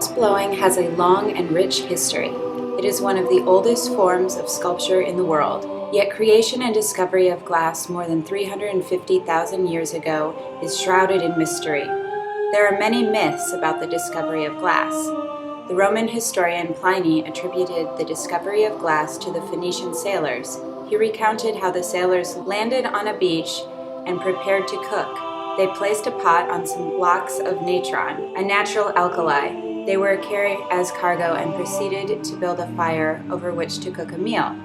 Blowing has a long and rich history. It is one of the oldest forms of sculpture in the world, yet creation and discovery of glass more than 350,000 years ago is shrouded in mystery. There are many myths about the discovery of glass. The Roman historian Pliny attributed the discovery of glass to the Phoenician sailors. He recounted how the sailors landed on a beach and prepared to cook. They placed a pot on some blocks of natron, a natural alkali. They were carried as cargo and proceeded to build a fire over which to cook a meal.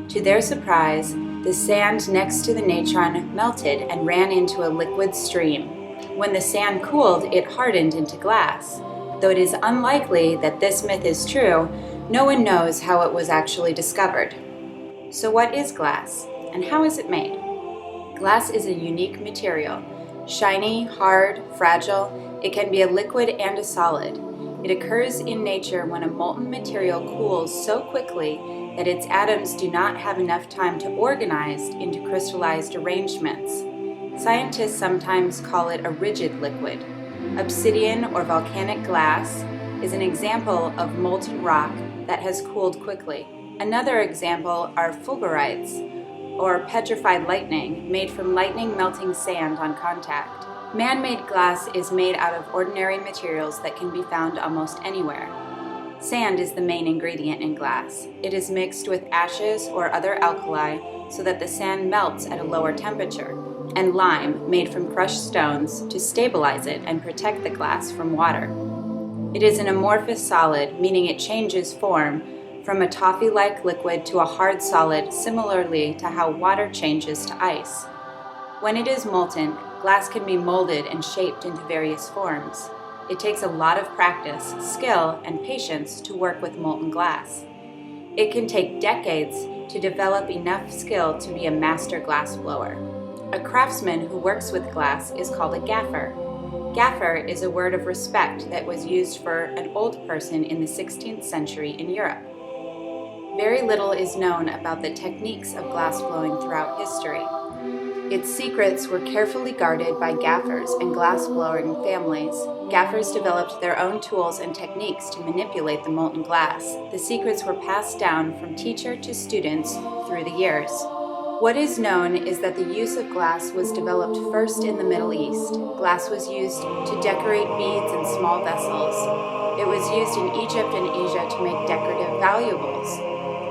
To their surprise, the sand next to the natron melted and ran into a liquid stream. When the sand cooled, it hardened into glass. Though it is unlikely that this myth is true, no one knows how it was actually discovered. So what is glass, and how is it made? Glass is a unique material. Shiny, hard, fragile, it can be a liquid and a solid. It occurs in nature when a molten material cools so quickly that its atoms do not have enough time to organize into crystallized arrangements. Scientists sometimes call it a rigid liquid. Obsidian or volcanic glass is an example of molten rock that has cooled quickly. Another example are fulgurites, or petrified lightning, made from lightning melting sand on contact. Man-made glass is made out of ordinary materials that can be found almost anywhere. Sand is the main ingredient in glass. It is mixed with ashes or other alkali so that the sand melts at a lower temperature, and lime, made from crushed stones, to stabilize it and protect the glass from water. It is an amorphous solid, meaning it changes form from a toffee-like liquid to a hard solid, similarly to how water changes to ice. When it is molten, glass can be molded and shaped into various forms. It takes a lot of practice, skill, and patience to work with molten glass. It can take decades to develop enough skill to be a master glass blower. A craftsman who works with glass is called a gaffer. Gaffer is a word of respect that was used for an old person in the 16th century in Europe. Very little is known about the techniques of glass blowing throughout history. Its secrets were carefully guarded by gaffers and glass-blowing families. Gaffers developed their own tools and techniques to manipulate the molten glass. The secrets were passed down from teacher to students through the years. What is known is that the use of glass was developed first in the Middle East. Glass was used to decorate beads and small vessels. It was used in Egypt and Asia to make decorative valuables.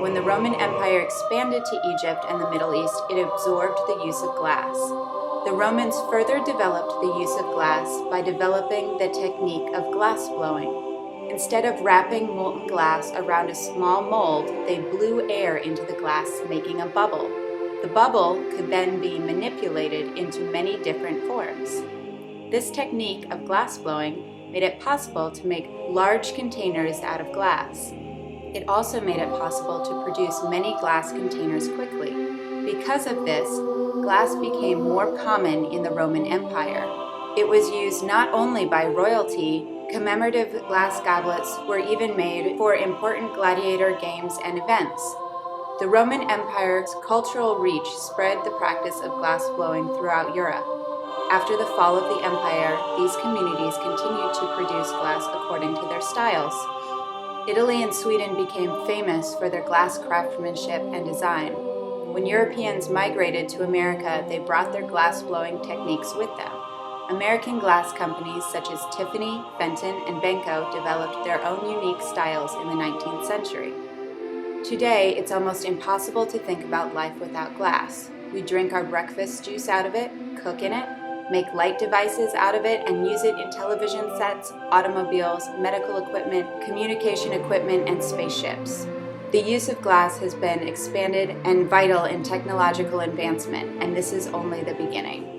When the Roman Empire expanded to Egypt and the Middle East, it absorbed the use of glass. The Romans further developed the use of glass by developing the technique of glass blowing. Instead of wrapping molten glass around a small mold, they blew air into the glass, making a bubble. The bubble could then be manipulated into many different forms. This technique of glass blowing made it possible to make large containers out of glass. It also made it possible to produce many glass containers quickly. Because of this, glass became more common in the Roman Empire. It was used not only by royalty. Commemorative glass goblets were even made for important gladiator games and events. The Roman Empire's cultural reach spread the practice of glass blowing throughout Europe. After the fall of the empire, these communities continued to produce glass according to their styles. Italy and Sweden became famous for their glass craftsmanship and design. When Europeans migrated to America, they brought their glass-blowing techniques with them. American glass companies such as Tiffany, Fenton, and Benco developed their own unique styles in the 19th century. Today, it's almost impossible to think about life without glass. We drink our breakfast juice out of it, cook in it, make light devices out of it, and use it in television sets, automobiles, medical equipment, communication equipment, and spaceships. The use of glass has been expanded and vital in technological advancement, and this is only the beginning.